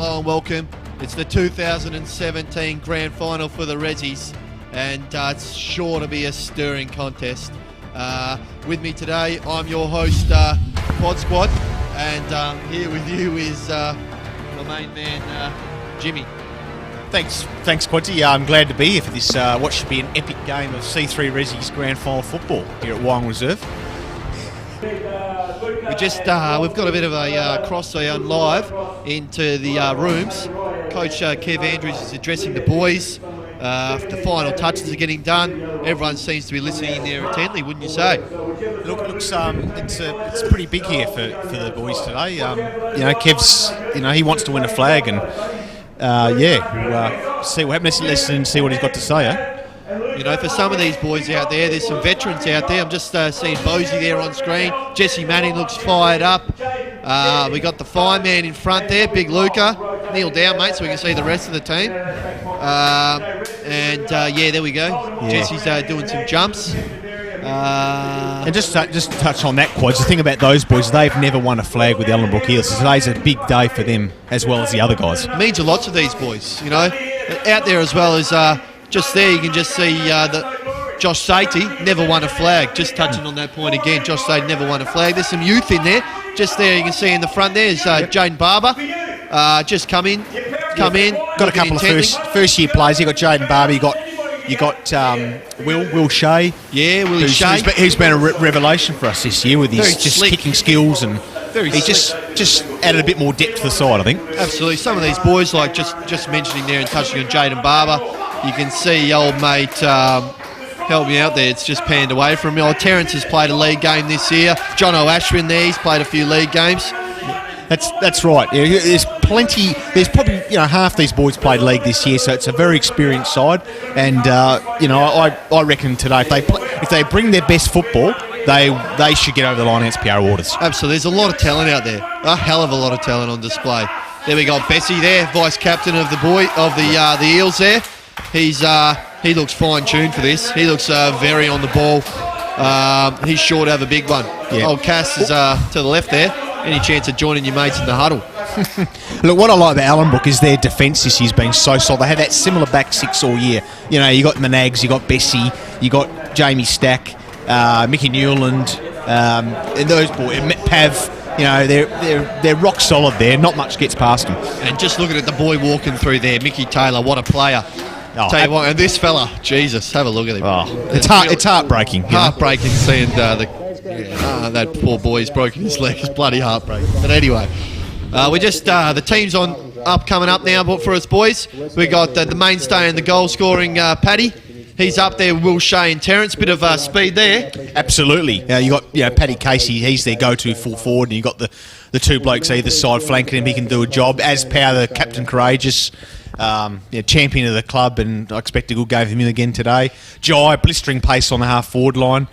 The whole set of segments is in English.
hello and welcome. It's the 2017 Grand Final for the Rezzies, and it's sure to be a stirring contest. With me today, I'm your host, Quad Squad, and here with you is the main man, Jimmy. Thanks, Quaddy. I'm glad to be here for this, what should be an epic game of C3 Rezzies Grand Final football here at Wyong Reserve. We've got a bit of a cross-on live into the rooms. Coach Kev Andrews is addressing the boys. The final touches are getting done. Everyone seems to be listening in there intently, wouldn't you say? It's pretty big here for the boys today. Kev's, he wants to win a flag, and we'll see what happens. Listen and see what he's got to say. For some of these boys out there's some veterans out there. I'm just seeing Bozy there on screen. Jesse Manning looks fired up. We got the fireman in front there, Big Luca. Kneel down, mate, so we can see the rest of the team. There we go. Yeah. Jesse's doing some jumps. And just to touch on that, Quads, the thing about those boys, they've never won a flag with the Ellenbrook Eels. So today's a big day for them as well as the other guys. It means a lot to these boys, out there as well as just there you can just see that Josh Satie never won a flag. Just touching on that point again, Josh Satie never won a flag. There's some youth in there. Just there you can see in the front there's Jaden Barber. Just come in. Got a couple of first year players. You got Jaden Barber. You got Will Shea. Yeah, Willie Shea. He's been a revelation for us this year with his just kicking skills, and he just added a bit more depth to the side, I think. Absolutely. Some of these boys, like just mentioning there and touching on Jaden Barber, you can see old mate help me out there. It's just panned away from me. Terrence has played a league game this year. John O'Ashwin there, he's played a few league games. That's right. Yeah, there's plenty. There's probably half these boys played league this year, so it's a very experienced side. And I reckon today if they bring their best football, they should get over the line against PR Waters. Absolutely. There's a lot of talent out there. A hell of a lot of talent on display. There we got Bessie there, vice captain of the Eels there. He looks fine-tuned for this. He looks very on the ball. He's sure to have a big one. Yeah. Old Cass is to the left there. Any chance of joining your mates in the huddle? Look, what I like about Ellenbrook is their defence this year's been so solid. They had that similar back six all year. You got Manags, you got Bessie, you got Jamie Stack, Mickey Newland, and those boys, Pav. They're rock solid there. Not much gets past them. And just looking at the boy walking through there, Mickey Taylor, what a player. Tell you what, and this fella, Jesus, have a look at him. It's heartbreaking. Heartbreaking seeing that poor boy's broken his leg. It's bloody heartbreaking. But anyway, we just the team's coming up now. But for us boys, we got the mainstay and the goal scoring Paddy. He's up there with Will Shea and Terrence. Bit of speed there. Absolutely. You got Paddy Casey. He's their go-to full forward, and you got the two blokes either side flanking him. He can do a job. As Power, the captain courageous. Champion of the club, and I expect a good game from him again today. Jai, blistering pace on the half forward line,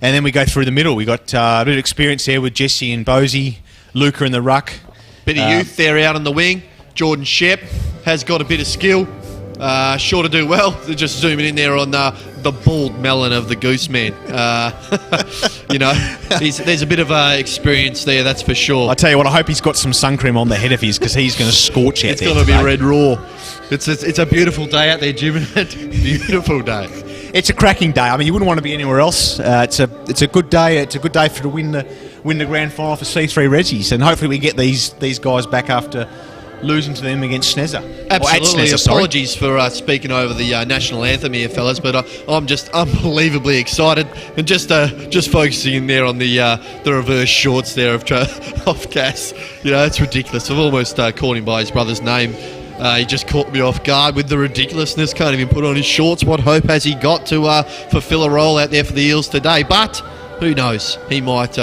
and then we go through the middle. We got a bit of experience there with Jesse and Bozy, Luca in the ruck. Bit of youth there out on the wing. Jordan Shep has got a bit of skill. Sure to do well. They're just zooming in there on the bald melon of the goose man. There's a bit of experience there, that's for sure. I tell you what, I hope he's got some sun cream on the head of his, because he's going to scorch out there. It's going to be red raw. It's a beautiful day out there, Jim. Beautiful day. It's a cracking day. I mean, you wouldn't want to be anywhere else. It's a good day. It's a good day to win the grand final for C3 Rezzies, and hopefully we get these guys back after losing to them against Snezza. Absolutely. Snezza, apologies for speaking over the national anthem here, fellas, but I'm just unbelievably excited, and just focusing in there on the reverse shorts there of Cass. It's ridiculous. I've almost called him by his brother's name. He just caught me off guard with the ridiculousness. Can't even put on his shorts. What hope has he got to fulfil a role out there for the Eels today? But who knows? He might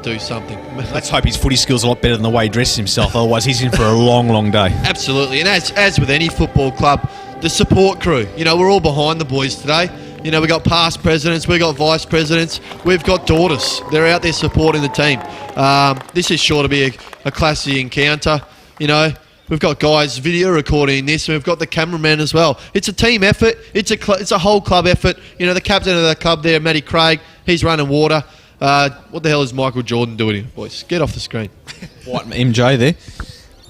do something. Let's hope his footy skills are a lot better than the way he dresses himself. Otherwise, he's in for a long, long day. Absolutely. And as with any football club, the support crew. We're all behind the boys today. We've got past presidents, we've got vice presidents, we've got daughters. They're out there supporting the team. This is sure to be a classy encounter. We've got guys video recording this, and we've got the cameraman as well. It's a team effort. It's a whole club effort. The captain of the club there, Matty Craig, he's running water. What the hell is Michael Jordan doing here, boys? Get off the screen. White MJ there.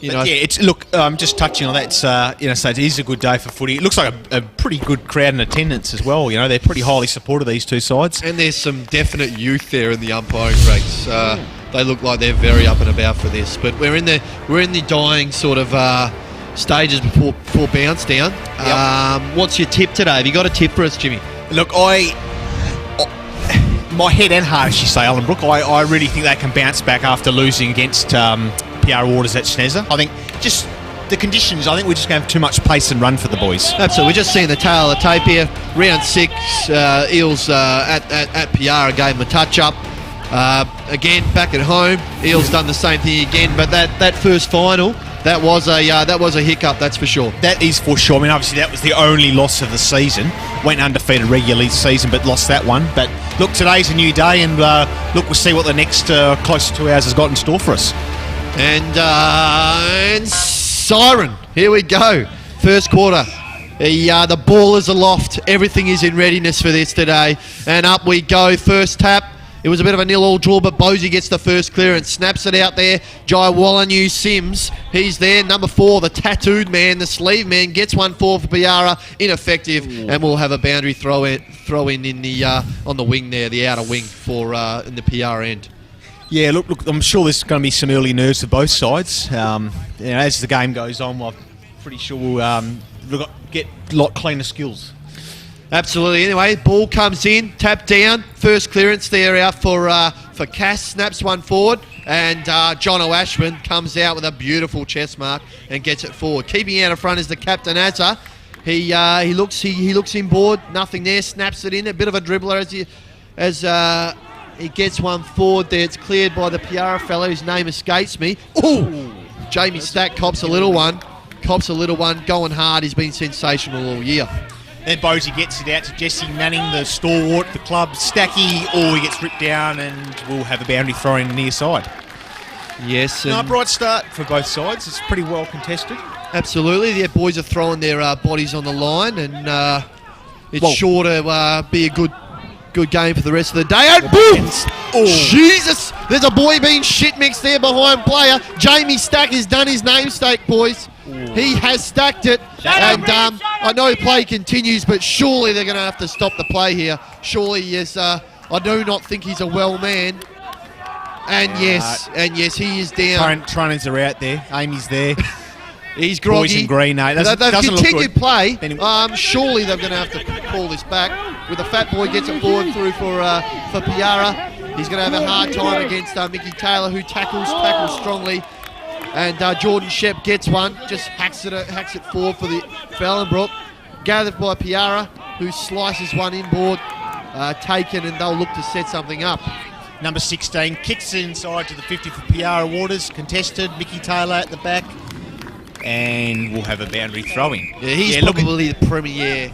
You know, Yeah, it's look. Just touching on that. It's, so it is a good day for footy. It looks like a pretty good crowd in attendance as well. You know, they're pretty highly supported, these two sides. and there's some definite youth there in the umpiring ranks. They look like they're very up and about for this. But we're in the dying sort of stages before bounce down. What's your tip today? Have you got a tip for us, Jimmy? Look, my head and heart, as you say, Ellenbrook, I really think they can bounce back after losing against PR Waters at Snezza. I think just the conditions, I think we're just going to have too much pace and run for the boys. Absolutely. We're just seeing the tail of the tape here. Round 6, Eels at Piara gave them a touch-up. Again, back at home, Eels done the same thing again. But that first final, that was a hiccup, that's for sure. That is for sure. I mean, obviously, that was the only loss of the season. Went undefeated regularly this season, but lost that one. But look, today's a new day, and look, we'll see what the next close to 2 hours has got in store for us. And siren. Here we go. First quarter. The ball is aloft. Everything is in readiness for this today. And up we go. First tap. It was a bit of a 0-0 draw, but Bosie gets the first clearance. Snaps it out there. Jai Wallenue Sims. He's there. Number 4, the tattooed man, the sleeve man, gets 1-4 for Piara. Ineffective. Ooh. And we'll have a boundary throw in the on the wing there, the outer wing for in the Piara end. Yeah, look, I'm sure there's going to be some early nerves for both sides. As the game goes on, I'm pretty sure we'll get a lot cleaner skills. Absolutely. Anyway, ball comes in, tap down, first clearance there out for Cass, snaps one forward, and Jono Ashman comes out with a beautiful chest mark and gets it forward. Keeping out in front is the captain Azza. He looks inboard, nothing there, snaps it in, a bit of a dribbler as he gets one forward there. It's cleared by the Piara fellow whose name escapes me. Ooh! Jamie Stack cops a little one, going hard. He's been sensational all year. Then Bosie gets it out to Jesse Manning, the stalwart, the club, Stacky, or he gets ripped down and we'll have a boundary throw in near side. Yes. Bright start for both sides. It's pretty well contested. Absolutely. The boys are throwing their bodies on the line, and it's sure to be a good game for the rest of the day. And boom! Oh. Jesus! There's a boy being shit mixed there behind player. Jamie Stack has done his namesake, boys. Ooh. He has stacked it. And I know play continues, but surely they're going to have to stop the play here. Surely, yes. I do not think he's a well man. And yes, he is down. Trunners are out there. Amy's there. He's groggy. Boys in green, no. They've continued play. Anyway. Surely they're going to have to call this back. With the fat boy gets it forward through for Piara. He's going to have a hard time against Mickey Taylor, who tackles strongly. And Jordan Shep gets one, just hacks it forward for Ellenbrook. Gathered by Piara, who slices one inboard, taken, and they'll look to set something up. Number 16 kicks inside to the 50 for Piara Waters, contested. Mickey Taylor at the back. And we'll have a boundary throw-in. Yeah, he's probably the premier.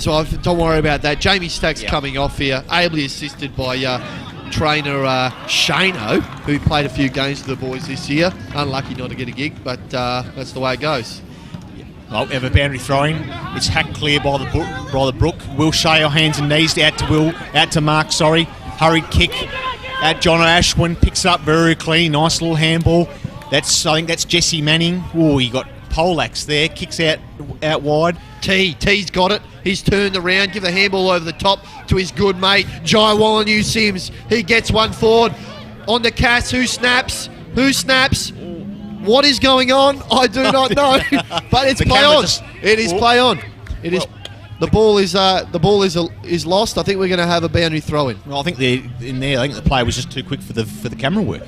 So don't worry about that. Jamie Stack's coming off here, ably assisted by trainer Shano, who played a few games for the boys this year. Unlucky not to get a gig, but that's the way it goes. Well, we have a boundary throwing. It's hacked clear by the brook. Will Shea, hands and knees out to Mark. Hurried kick at John Ashwin, picks up very clean, nice little handball. I think that's Jesse Manning. Oh, he got Polax there, kicks out wide. T's got it. He's turned around, give the handball over the top to his good mate, Jai Wallenue Sims. He gets one forward on the Cass. Who snaps? What is going on? I do not know. But it's play on. It is play on. It is. The ball is lost. I think we're going to have a boundary throw in. Well, I think the play was just too quick for the camera work.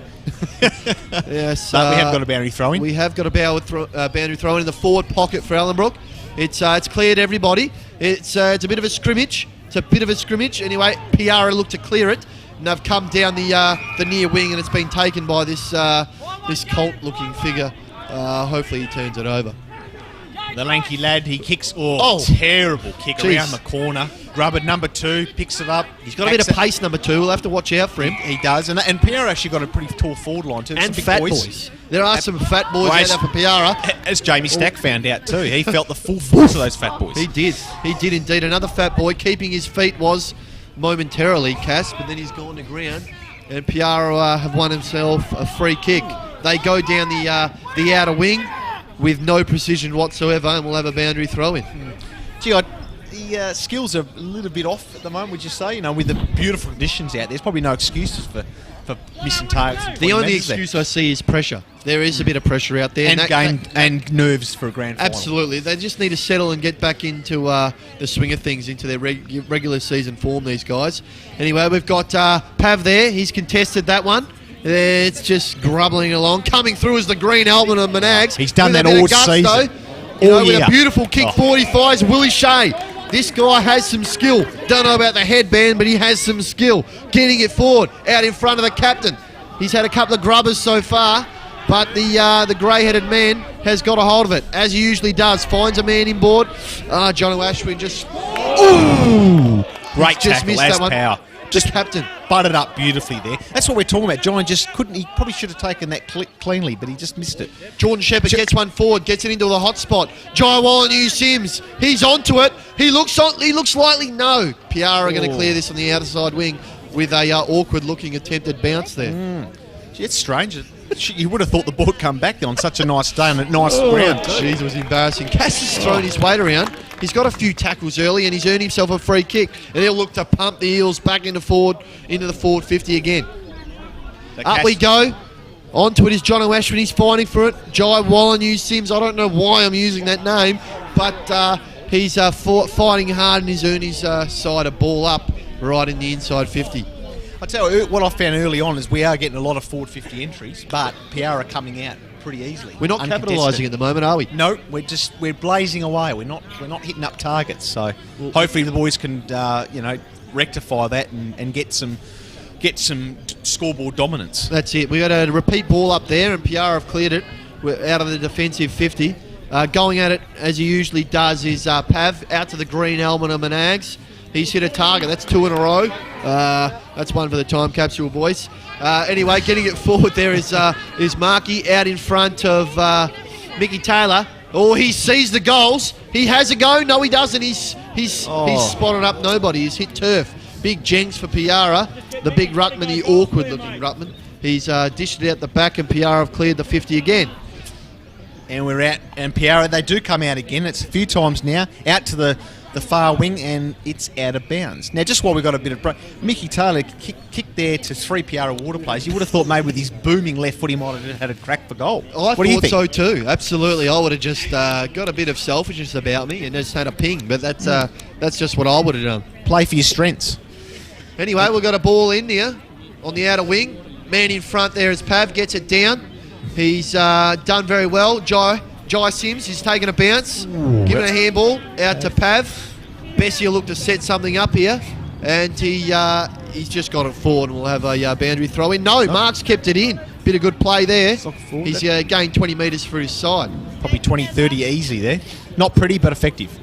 Yes, but we have got a boundary throw in. We have got a boundary throw in the forward pocket for Ellenbrook. It's cleared everybody. It's a bit of a scrimmage. Anyway, Piara looked to clear it, and they've come down the near wing, and it's been taken by this Colt-looking figure. Hopefully, he turns it over. The lanky lad, he kicks. Terrible kick around the corner. Grubber, number 2, picks it up. He's got a bit of pace, number 2. We'll have to watch out for him. He does. And Piara actually got a pretty tall forward line, too. And fat boys. There are some fat boys out there for Piara. As Jamie Stack found out, too. He felt the full force of those fat boys. He did indeed. Another fat boy keeping his feet was momentarily Cass, but then he's gone to ground. And Piara have won himself a free kick. they go down the outer wing with no precision whatsoever, and we'll have a boundary throw in. Gee, the skills are a little bit off at the moment, would you say? You know, with the beautiful conditions out there, there's probably no excuses for missing targets. The only excuse I see is pressure. There is a bit of pressure out there. And nerves for a grand final. Absolutely. They just need to settle and get back into the swing of things, into their regular season form, these guys. Anyway, we've got Pav there. He's contested that one. It's just grubbling along. Coming through is the green helmet of Manags. He's done with that a bit all of gusto, season. with a beautiful kick 45s, Willie Shea. This guy has some skill. Don't know about the headband, but he has some skill. Getting it forward, out in front of the captain. He's had a couple of grubbers so far, but the grey-headed man has got a hold of it, as he usually does. Finds a man inboard. Jono Ashwin just... Ooh! Great just tackle, missed as that one. power. Just captain. Butted up beautifully there. That's what we're talking about. John just couldn't... He probably should have taken that cleanly, but he just missed it. Jordan Shepherd gets one forward, gets it into the hot spot. Jai Wallen Sims, he's onto it. He looks slightly... No. Piara are going to clear this on the outer side wing with a awkward-looking attempted bounce there. Gee, it's strange. You would have thought the ball would come back there on such a nice day and a nice ground. Jeez, it was embarrassing. Cass has thrown his weight around. He's got a few tackles early and he's earned himself a free kick. And he'll look to pump the Eels back into the forward 50 again. Up we go. Onto it is Jono Ashwin. He's fighting for it. Jai Wallen Sims. I don't know why I'm using that name, but he's fighting hard and he's earned his side a ball up right in the inside 50. I tell you what I found early on is we are getting a lot of forward 50 entries, but Piara coming out pretty easily. We're not capitalising at the moment, are we? No, we're blazing away. We're not hitting up targets. So hopefully the boys can rectify that and get some scoreboard dominance. That's it. We got a repeat ball up there, and Piara have cleared it. We're out of the defensive 50. Going at it as he usually does is Pav out to the green helmet of Manags. He's hit a target. That's 2 in a row. That's one for the time capsule, boys. Anyway, getting it forward there is Markey out in front of Mickey Taylor. Oh, he sees the goals. He has a go. No, he doesn't. He's spotted up nobody. He's hit turf. Big jenks for Piara. The big ruckman, the awkward-looking ruckman. He's dished it out the back, and Piara have cleared the 50 again. And we're out. And Piara, they do come out again. It's a few times now. Out to the far wing, and it's out of bounds. Now, just while we've got a bit of break, Mickey Taylor kicked there to 3 Piara water plays. You would have thought maybe with his booming left foot he might have had a crack for goal. I thought so too. Absolutely. I would have just got a bit of selfishness about me and just had a ping, but that's just what I would have done. Play for your strengths. Anyway, we've got a ball in here on the outer wing. Man in front there is Pav, gets it down. He's done very well. Jai Sims, he's taken a bounce, giving a handball out to Pav. Bessie will look to set something up here, and he's just got it forward, and we'll have a boundary throw in. No, Mark's kept it in. Bit of good play there. He's gained 20 metres for his side. Probably 20, 30 easy there. Not pretty, but effective.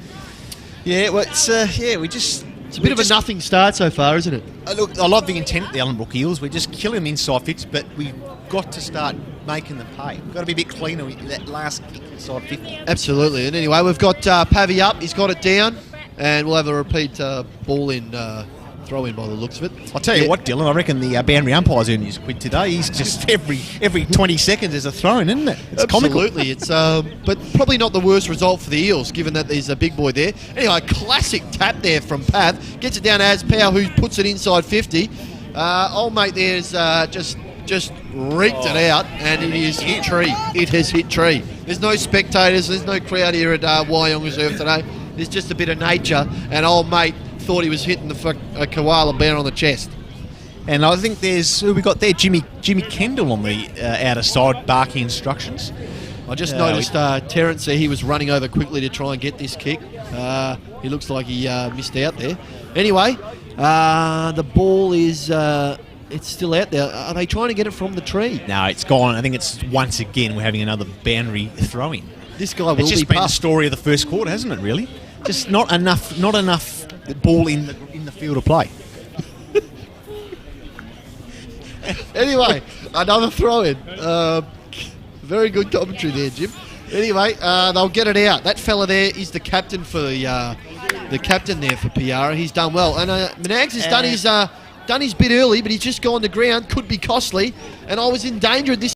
Yeah, well, it's a bit of a nothing start so far, isn't it? Look, I love the intent of the Ellenbrook Eels. We just kill them inside 50, but we've got to start making them pay. We've got to be a bit cleaner with that last kick inside 50. Absolutely. And anyway, we've got Pavy up. He's got it down, and we'll have a repeat ball in throw in by the looks of it. I'll tell you what, Dylan, I reckon the boundary umpire's earning his quid today. He's just every 20 seconds there's a throw in, isn't it? It's absolutely. Comical. It's but probably not the worst result for the Eels, given that there's a big boy there. Anyway, classic tap there from Pav. Gets it down to Power, who puts it inside 50. Old mate there's just reeked it out, and it is hit tree. It has hit tree. There's no spectators. There's no crowd here at Wyong Reserve today. There's just a bit of nature, and old mate thought he was hitting a koala bear on the chest. And I think there's who we got there, Jimmy Kendall on the outer side barking instructions. I just noticed Terrence there. He was running over quickly to try and get this kick. He looks like he missed out there. Anyway, the ball is it's still out there. Are they trying to get it from the tree? No, it's gone. I think it's once again we're having another boundary throwing. This guy will it's just be been puffed. The story of the first quarter, hasn't it? Really, just not enough ball in the field of play. Anyway, another throw-in. Very good commentary there, Jim. Anyway, they'll get it out. That fella there is the captain for the captain there for Piara. He's done well, and Manags has done his bit early, but he's just gone to ground. Could be costly, and I was in danger of this.